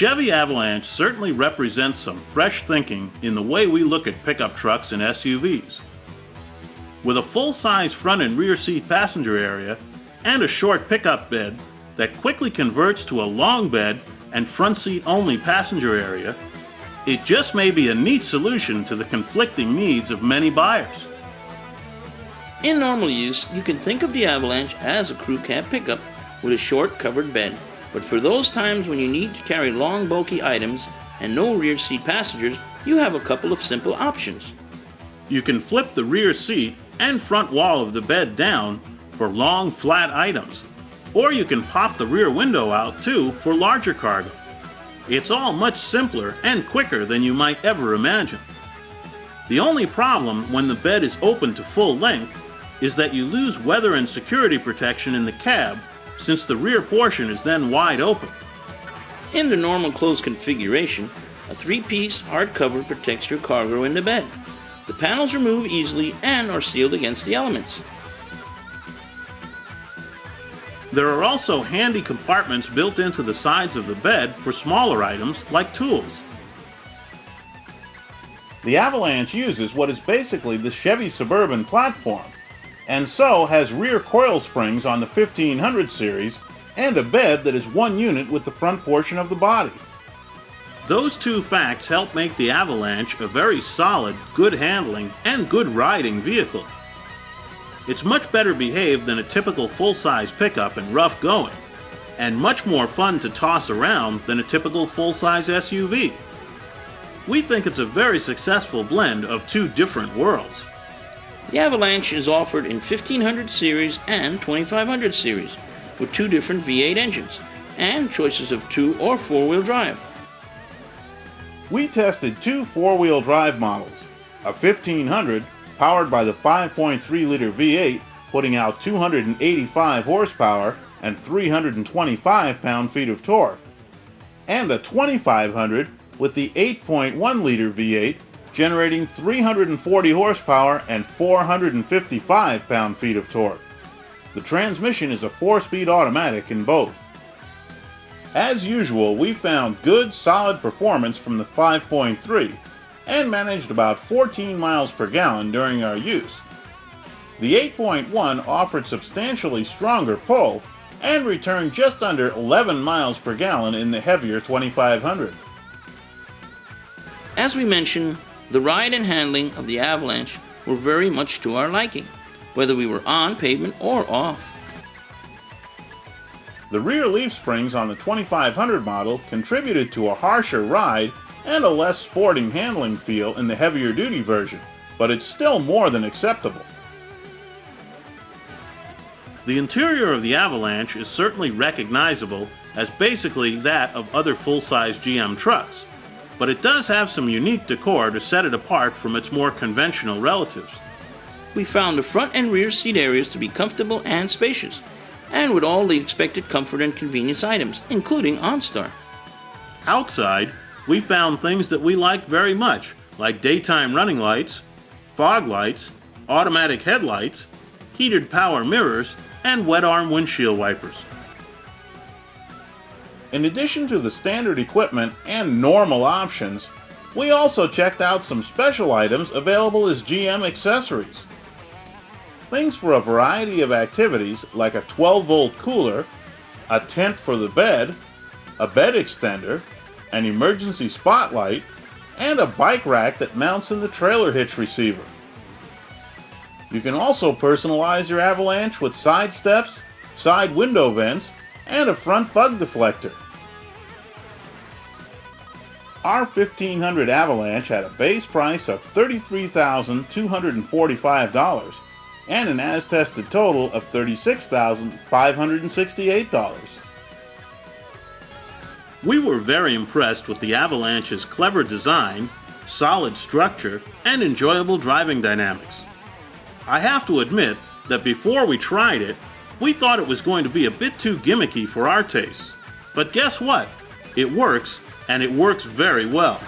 Chevy Avalanche certainly represents some fresh thinking in the way we look at pickup trucks and SUVs. With a full-size front and rear seat passenger area and a short pickup bed that quickly converts to a long bed and front seat only passenger area, it just may be a neat solution to the conflicting needs of many buyers. In normal use, you can think of the Avalanche as a crew cab pickup with a short covered bed, but for those times when you need to carry long bulky items and no rear seat passengers, you have a couple of simple options. You can flip the rear seat and front wall of the bed down for long flat items, or you can pop the rear window out too for larger cargo. It's all much simpler and quicker than you might ever imagine. The only problem when the bed is open to full length is that you lose weather and security protection in the cab, since the rear portion is then wide open. In the normal closed configuration, a 3-piece hard cover protects your cargo in the bed. The panels remove easily and are sealed against the elements. There are also handy compartments built into the sides of the bed for smaller items like tools. The Avalanche uses what is basically the Chevy Suburban platform, and so has rear coil springs on the 1500 series and a bed that is one unit with the front portion of the body. Those two facts help make the Avalanche a very solid, good handling, and good riding vehicle. It's much better behaved than a typical full-size pickup and rough going, and much more fun to toss around than a typical full-size SUV. We think it's a very successful blend of two different worlds. The Avalanche is offered in 1500 series and 2500 series with two different V8 engines and choices of 2 or 4-wheel drive. We tested two 4-wheel drive models, a 1500 powered by the 5.3-liter V8 putting out 285 horsepower and 325 pound-feet of torque, and a 2500 with the 8.1-liter V8 generating 340 horsepower and 455 pound-feet of torque. The transmission is a 4-speed automatic in both. As usual, we found good, solid performance from the 5.3 and managed about 14 miles per gallon during our use. The 8.1 offered substantially stronger pull and returned just under 11 miles per gallon in the heavier 2500. As we mentioned, the ride and handling of the Avalanche were very much to our liking, whether we were on pavement or off. The rear leaf springs on the 2500 model contributed to a harsher ride and a less sporting handling feel in the heavier duty version, but it's still more than acceptable. The interior of the Avalanche is certainly recognizable as basically that of other full-size GM trucks, but it does have some unique decor to set it apart from its more conventional relatives. We found the front and rear seat areas to be comfortable and spacious, and with all the expected comfort and convenience items, including OnStar. Outside, we found things that we like very much, like daytime running lights, fog lights, automatic headlights, heated power mirrors, and wet arm windshield wipers. In addition to the standard equipment and normal options, we also checked out some special items available as GM accessories. Things for a variety of activities like a 12-volt cooler, a tent for the bed, a bed extender, an emergency spotlight, and a bike rack that mounts in the trailer hitch receiver. You can also personalize your Avalanche with side steps, side window vents, and a front bug deflector. Our 1500 Avalanche had a base price of $33,245 and an as-tested total of $36,568. We were very impressed with the Avalanche's clever design, solid structure, and enjoyable driving dynamics. I have to admit that before we tried it, we thought it was going to be a bit too gimmicky for our tastes. But guess what? It works, and it works very well.